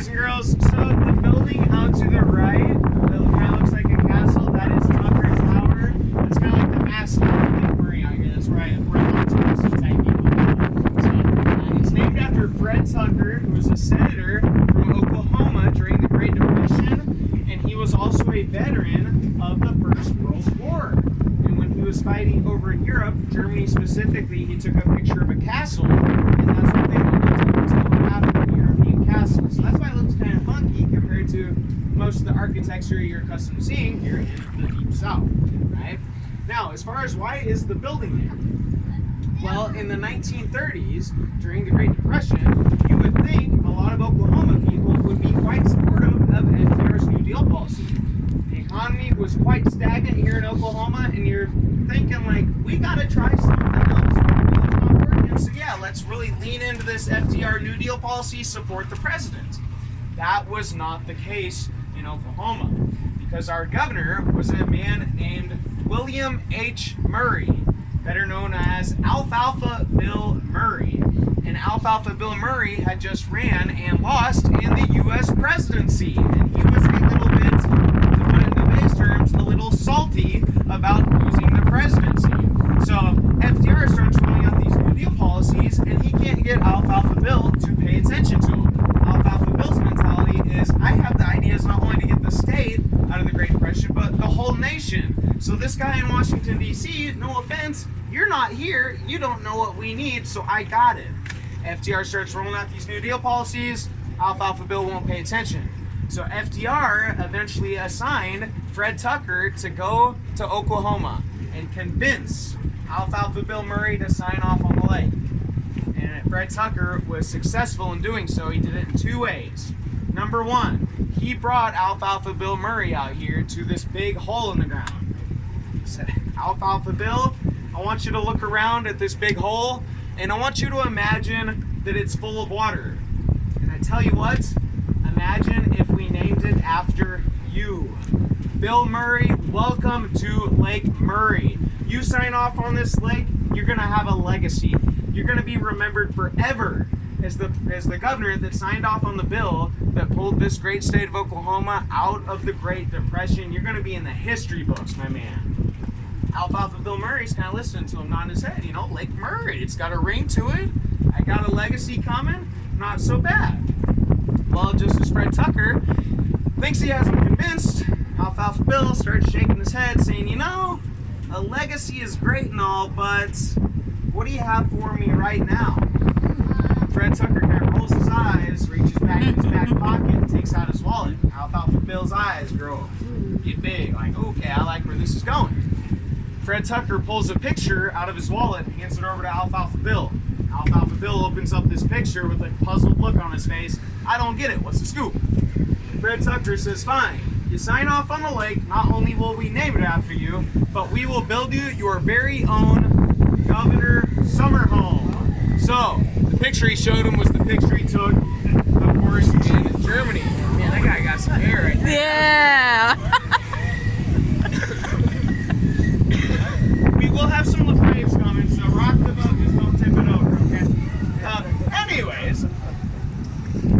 boys and girls, so the building out to the right, it kind of looks like a castle. That is Tucker Tower. It's kind of like the mascot of Lake Murray out here. That's right, where lots of tourists type people. So, it's named after Fred Tucker, who was a senator from Oklahoma during the Great Depression, and he was also a veteran of the First World War. And when he was fighting over in Europe, Germany specifically, he took a picture of a castle, and that's what they wanted to tell after the European castle. So that's why it looks kind of funky compared to most of the architecture you're accustomed to seeing here in the Deep South, right? Now, as far as why is the building there? Well, in the 1930s, during the Great Depression, you would think a lot of Oklahoma people would be quite supportive of FDR's New Deal policy. The economy was quite stagnant here in Oklahoma, and you're thinking, like, we gotta try something else. It's not working, so yeah, let's really lean into this FDR New Deal policy, support the president. That was not the case in Oklahoma, because our governor was a man named William H. Murray, better known as Alfalfa Bill Murray. And Alfalfa Bill Murray had just ran and lost in the U.S. presidency. And he was a little bit, to put it in today's terms, a little salty about losing the presidency. So FDR starts rolling out these New Deal policies, and he can't get Alfalfa Bill to pay attention to them. Alfalfa Bill's mentality is, I have the ideas not only to get the state out of the Great Depression, but the whole nation. So this guy in Washington, D.C., no offense, you're not here, you don't know what we need, so I got it. FDR starts rolling out these New Deal policies, Alfalfa Bill won't pay attention. So FDR eventually assigned Fred Tucker to go to Oklahoma and convince Alfalfa Bill Murray to sign off on the lake. And Fred Tucker was successful in doing so. He did it in two ways. Number one, he brought Alfalfa Bill Murray out here to this big hole in the ground. He said, Alfalfa Bill, I want you to look around at this big hole, and I want you to imagine that it's full of water. And I tell you what, imagine if we named it after you. Bill Murray, welcome to Lake Murray. You sign off on this lake, you're gonna have a legacy. You're gonna be remembered forever as the governor that signed off on the bill that pulled this great state of Oklahoma out of the Great Depression. You're gonna be in the history books, my man. Alfalfa Bill Murray's kind of listening to him, nodding his head. You know, Lake Murray, it's got a ring to it. I got a legacy coming, not so bad. Well, just as Fred Tucker thinks he has him convinced, Alfalfa Bill starts shaking his head, saying, you know, a legacy is great and all, but what do you have for me right now? Fred Tucker kind of rolls his eyes, reaches back in his back pocket, and takes out his wallet. Alfalfa Bill's eyes get big, like, okay, I like where this is going. Fred Tucker pulls a picture out of his wallet and hands it over to Alfalfa Bill. Alfalfa Bill opens up this picture with a puzzled look on his face. I don't get it. What's the scoop? Fred Tucker says, fine. You sign off on the lake. Not only will we name it after you, but we will build you your very own Governor Summer home. So, the picture he showed him was the picture he took, of course, in Germany. Man, that guy got some hair right there. Yeah. We'll have some LaFaves coming, so rock the boat, just don't tip it over, okay? Anyways,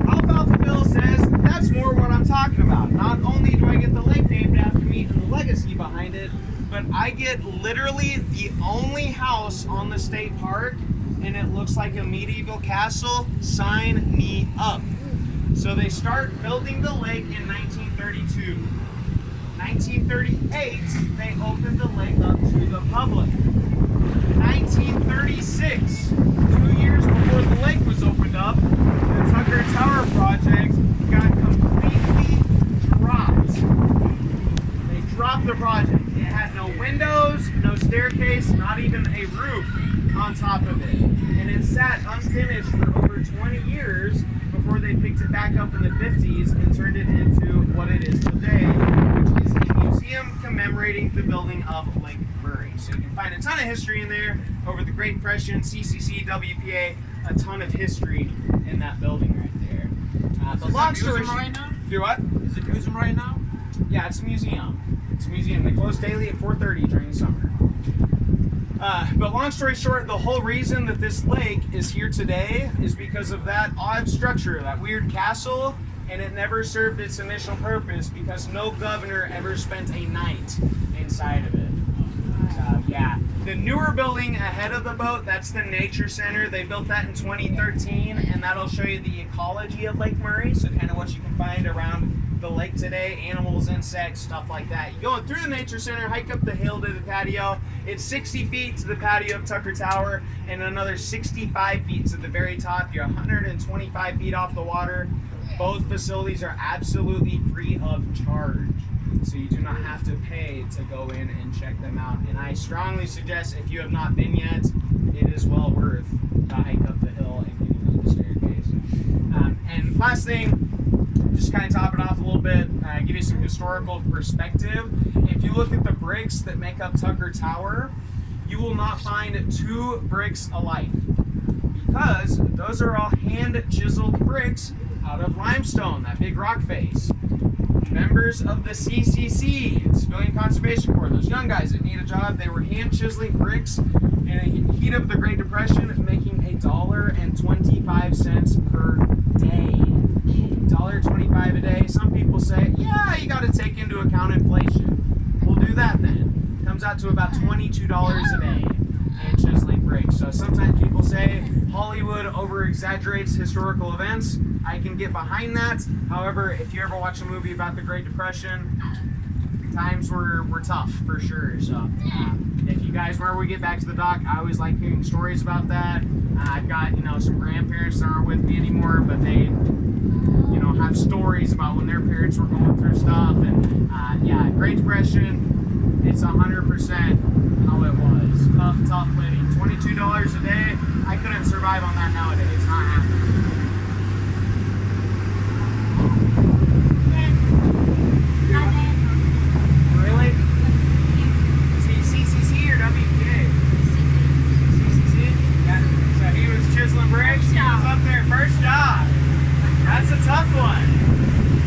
Alfalfa Bill says, that's more what I'm talking about. Not only do I get the lake named after me and the legacy behind it, but I get literally the only house on the state park, and it looks like a medieval castle. Sign me up. So they start building the lake in 1932. 1938, they opened the lake up to the public. 1936, 2 years before the lake was opened up, the Tucker Tower project got completely dropped. They dropped the project. It had no windows, no staircase, not even a roof on top of it. And it sat unfinished for over 20 years before they picked it back up in the 50s and turned it into what it is today, which is a museum commemorating the building of Lake Murray. So you can find a ton of history in there over the Great Depression, CCC, WPA, a ton of history in that building right there. The long story short, right now? Do what? Is it museum right now? Yeah, it's a museum. It's a museum. They close daily at 4:30 during the summer. But long story short, the whole reason that this lake is here today is because of that odd structure, that weird castle, and it never served its initial purpose because no governor ever spent a night inside of it. Yeah. The newer building ahead of the boat, that's the Nature Center. They built that in 2013, and that'll show you the ecology of Lake Murray, so kind of what you can find around the lake today, animals, insects, stuff like that. You go through the Nature Center, hike up the hill to the patio. It's 60 feet to the patio of Tucker Tower, and another 65 feet to the very top. You're 125 feet off the water. Both facilities are absolutely free of charge, so you do not have to pay to go in and check them out. And I strongly suggest, if you have not been yet, it is well worth the hike up the hill and getting up the staircase. And last thing, just kind of top it off a little bit, give you some historical perspective. If you look at the bricks that make up Tucker Tower, you will not find two bricks alike, because those are all hand chiseled bricks out of limestone, that big rock face. Members of the CCC, Civilian Conservation Corps, those young guys that need a job, they were hand chiseling bricks in the heat of the Great Depression, making $1.25 per day. $1.25 a day. Some people say, yeah, you got to take into account inflation. We'll do that then. Comes out to about $22 a day in chiseling bricks. So sometimes people say Hollywood over-exaggerates historical events. I can get behind that. However, if you ever watch a movie about the Great Depression, times were tough for sure. So if you guys, whenever we get back to the dock, I always like hearing stories about that. I've got, some grandparents that aren't with me anymore, but they, have stories about when their parents were going through stuff. And yeah, Great Depression, it's 100% how it was. Tough living. $22 a day, I couldn't survive on that nowadays. It's not happening. Really? CCC or WPA? CCC? Yeah. So he was chiseling bricks. He was up there, first job. That's a tough one.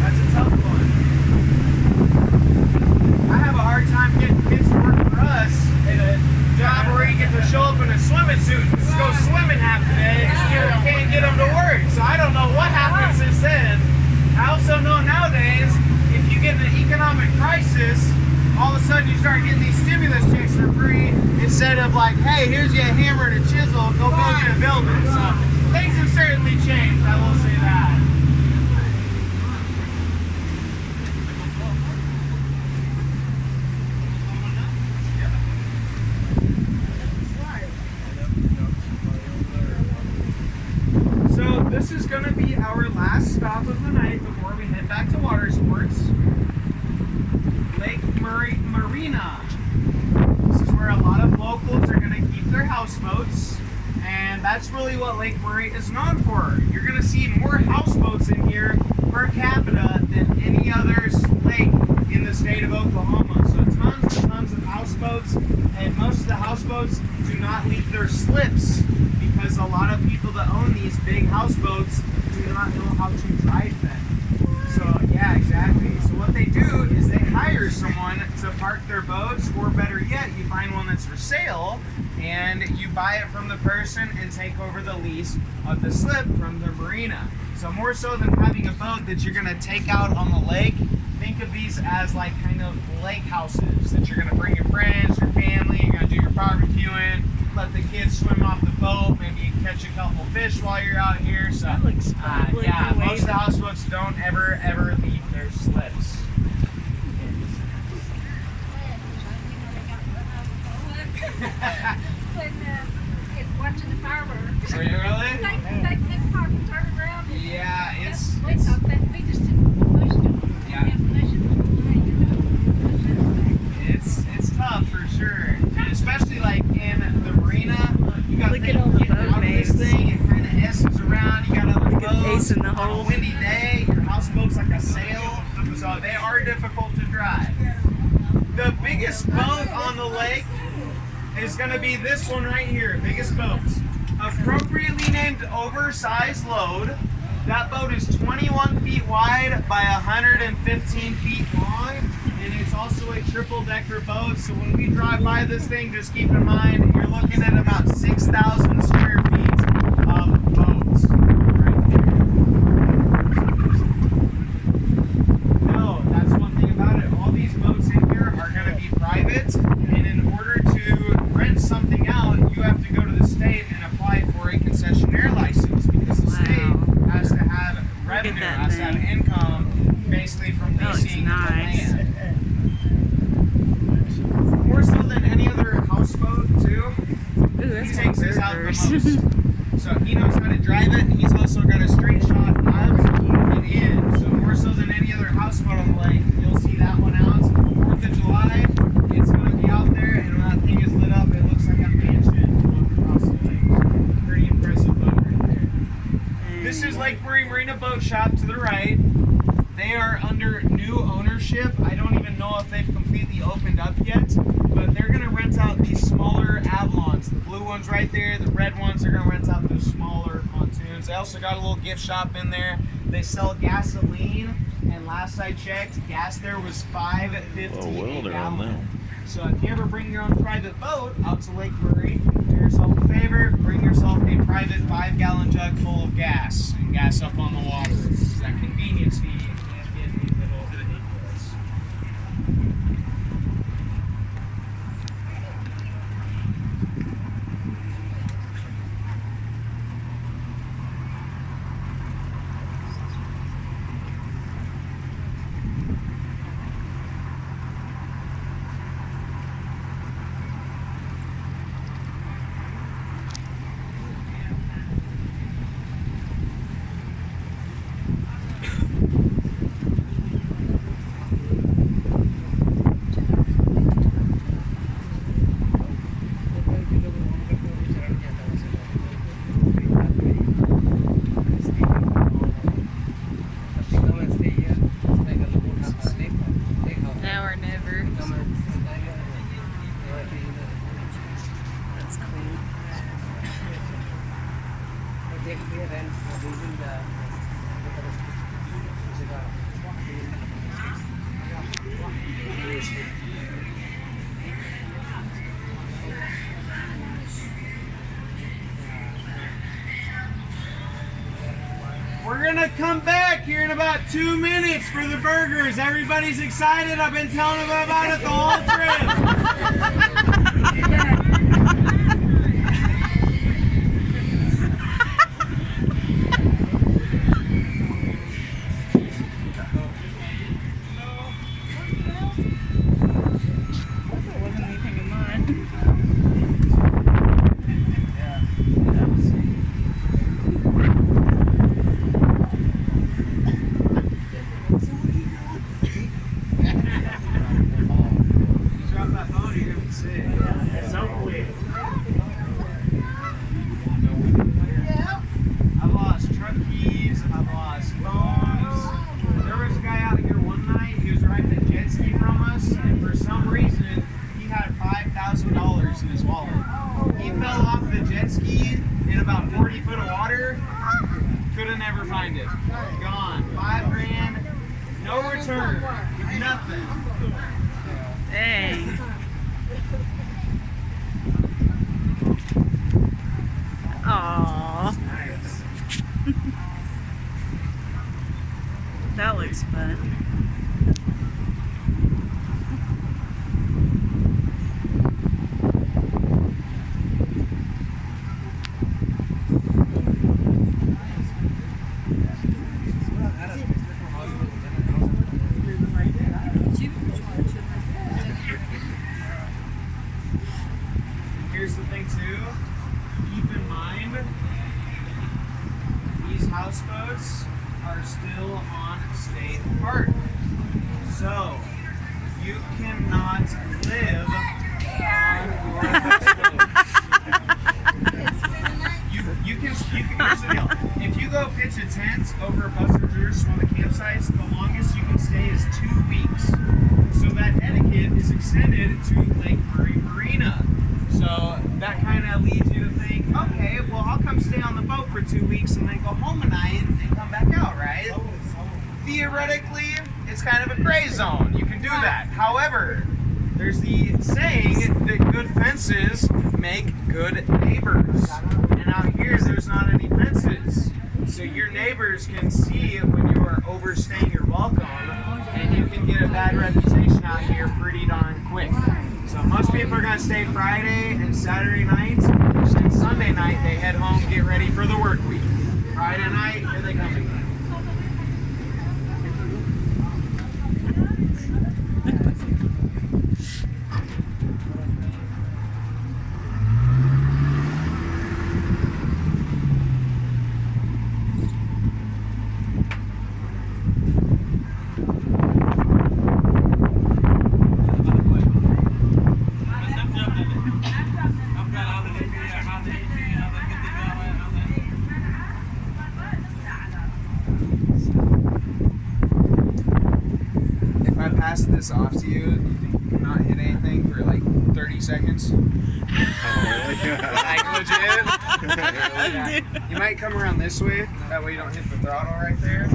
That's a tough one. I have a hard time getting kids to work for us at a job where you get to show up in a swimming suit and just go swimming half the day. You can't get them to work. So I don't know what happens since then. I also know nowadays, if you get in an economic crisis, all of a sudden you start getting these stimulus checks for free instead of like, hey, here's your hammer and a chisel, go build you a building. So things have certainly changed, I will say that. So this is going to be our last stop of the night before we head back to water sports. Lake Murray Marina. This is where a lot of locals are going to keep their houseboats, and that's really what Lake Murray is known for. You're going to see more houseboats in here per capita than any other lake in the state of Oklahoma. So tons and tons of houseboats, and most of the houseboats do not leave their slips because a lot of people that own these big houseboats do not know how to drive them. So yeah, exactly. So what they do is they hire someone to park their boats, or better yet, you find one that's for sale and you buy it from the person and take over the lease of the slip from the marina. So more so than having a boat that you're going to take out on the lake, think of these as like kind of lake houses that you're going to bring your friends, your family, you're going to do your barbecuing, let the kids swim off the boat, maybe you catch a couple fish while you're out here. So yeah, most of the houseboats don't ever leave their slips. Watching the fireworks. Are you really? They turn around. Yeah, it's We thought that we just pushed them. Yeah. It's tough for sure, and especially like in the marina. You got to get out of this thing. It kind of S's around. You got other boats. In the On hole. a windy day, your houseboat's like a sail, so they are difficult to drive. The biggest boat on the lake is going to be this one right here, biggest boat. Appropriately named Oversized Load. That boat is 21 feet wide by 115 feet long, and it's also a triple-decker boat. So when we drive by this thing, just keep in mind, you're looking at about 6,000 square feet of boats right there. most. So he knows how to drive it, and he's also got a straight shot out and in. So more so than any other houseboat on the lake, you'll see that one out. 4th of July, it's going to be out there, and when that thing is lit up, it looks like a mansion going across the lake. Pretty impressive boat right there. This is Lake Murray Marina Boat Shop to the right. They are under new ownership. I don't even know if they've completely opened up yet, but they're going to rent out these smaller Avalons. The blue ones right there, the red ones, they're going to rent out those smaller pontoons. They also got a little gift shop in there. They sell gasoline, and last I checked, gas there was $5.50 a gallon. So if you ever bring your own private boat out to Lake Murray, do yourself a favor, bring yourself a private 5-gallon jug full of gas and gas up on the water. It's that convenience fee. We're gonna come back here in about 2 minutes for the burgers. Everybody's excited. I've been telling them about it the whole trip. Gone. $5 grand. No return. Nothing. Dang. Aww. Nice. That looks fun. Here's the thing too, keep in mind, these houseboats are still on state park. So, you cannot live on your houseboat. Here's the deal. If you go pitch a tent over a Buster Drew's, one of the campsites, the longest you can stay is 2 weeks. So that etiquette is extended to Lake Murray Marina. So that kind of leads you to think, okay, well, I'll come stay on the boat for 2 weeks and then go home a night and come back out, right? Theoretically, it's kind of a gray zone. You can do that. However, there's the saying that good fences make good neighbors. And out here, there's not any fences. So your neighbors can see when you are overstaying your welcome, and you can get a bad reputation out here pretty darn quick. So most people are going to stay Friday and Saturday night, and Sunday night they head home, get ready for the work week. Friday night, here they come again. I pass this off to you, you think you cannot hit anything for like 30 seconds? Like legit? Yeah. You might come around this way, that way you don't hit the throttle right there.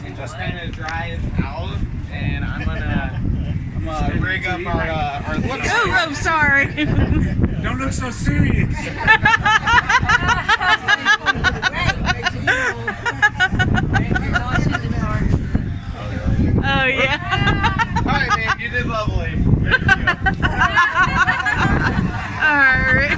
And just kind of drive out, and I'm gonna rig up our look. Oh, sorry. Don't look so serious. Oh, yeah. Alright, man, you did lovely. Alright.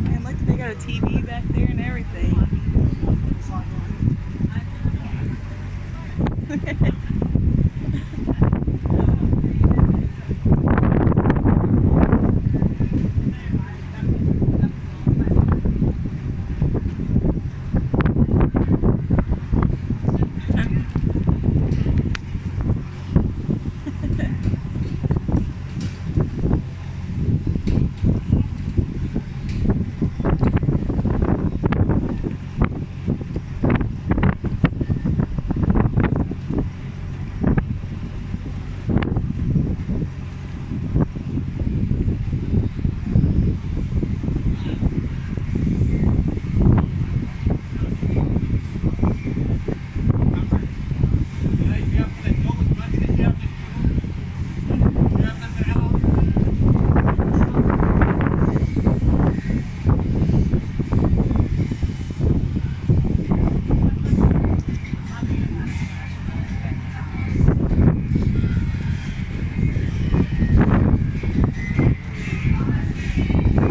Man, look, they got a TV back there and everything.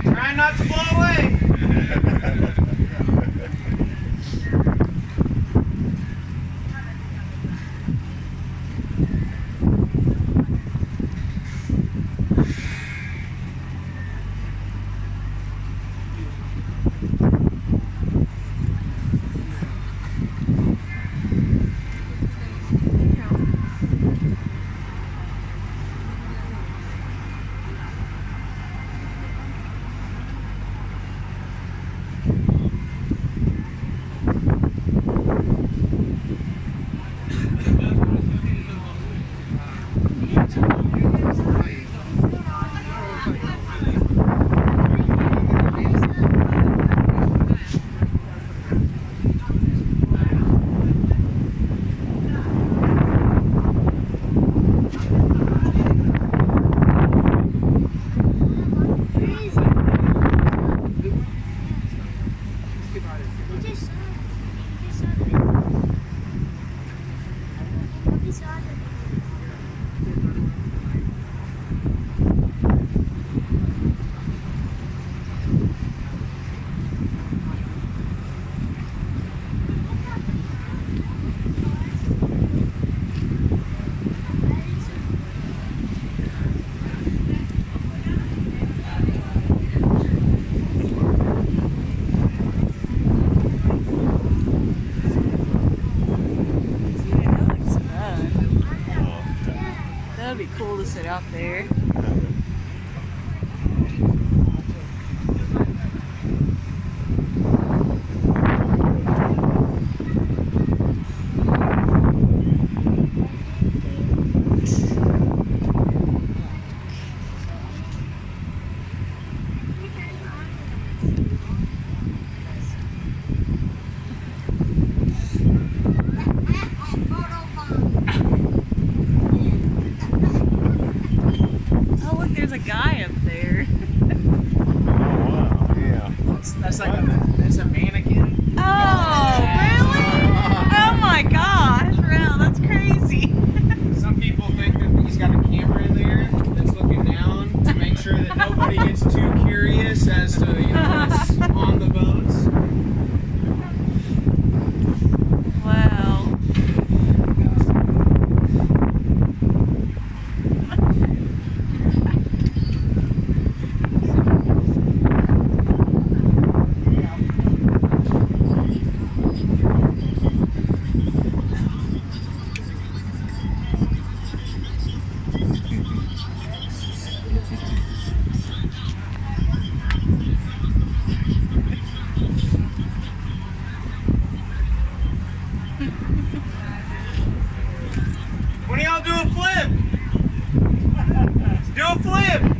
Try not to blow away. That'd be cool to sit out there. Oh, look Do a flip.